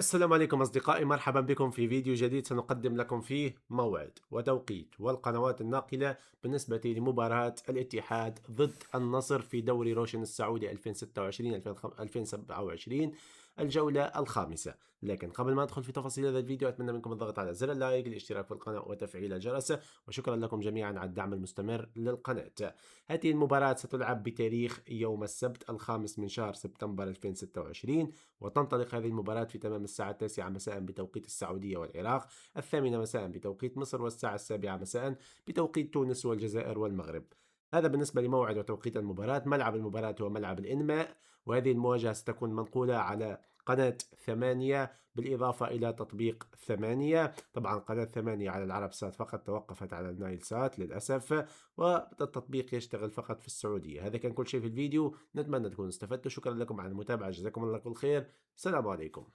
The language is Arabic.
السلام عليكم أصدقائي، مرحبا بكم في فيديو جديد سنقدم لكم فيه موعد وتوقيت والقنوات الناقلة بالنسبة لمباراة الاتحاد ضد النصر في دوري روشن السعودي 2026-2027 الجولة الخامسة. لكن قبل ما أدخل في تفاصيل هذا الفيديو أتمنى منكم الضغط على زر اللايك، الاشتراك في القناة وتفعيل الجرس، وشكرا لكم جميعا على الدعم المستمر للقناة. هذه المباراة ستلعب بتاريخ يوم السبت 5 من شهر سبتمبر 2026، وتنطلق هذه المباراة في تمام الساعة 9 مساء بتوقيت السعودية والعراق، 8 مساء بتوقيت مصر، والساعة 7 مساء بتوقيت تونس والجزائر والمغرب. هذا بالنسبة لموعد وتوقيت المباراة. ملعب المباراة هو ملعب الإنماء، وهذه المواجهة ستكون منقولة على قناة 8 بالإضافة إلى تطبيق 8. طبعا قناة 8 على العرب سات فقط، توقفت على النايل سات للأسف، والتطبيق يشتغل فقط في السعودية. هذا كان كل شيء في الفيديو، نتمنى تكونوا استفدتوا. شكرا لكم على المتابعة، جزاكم الله كل خير. السلام عليكم.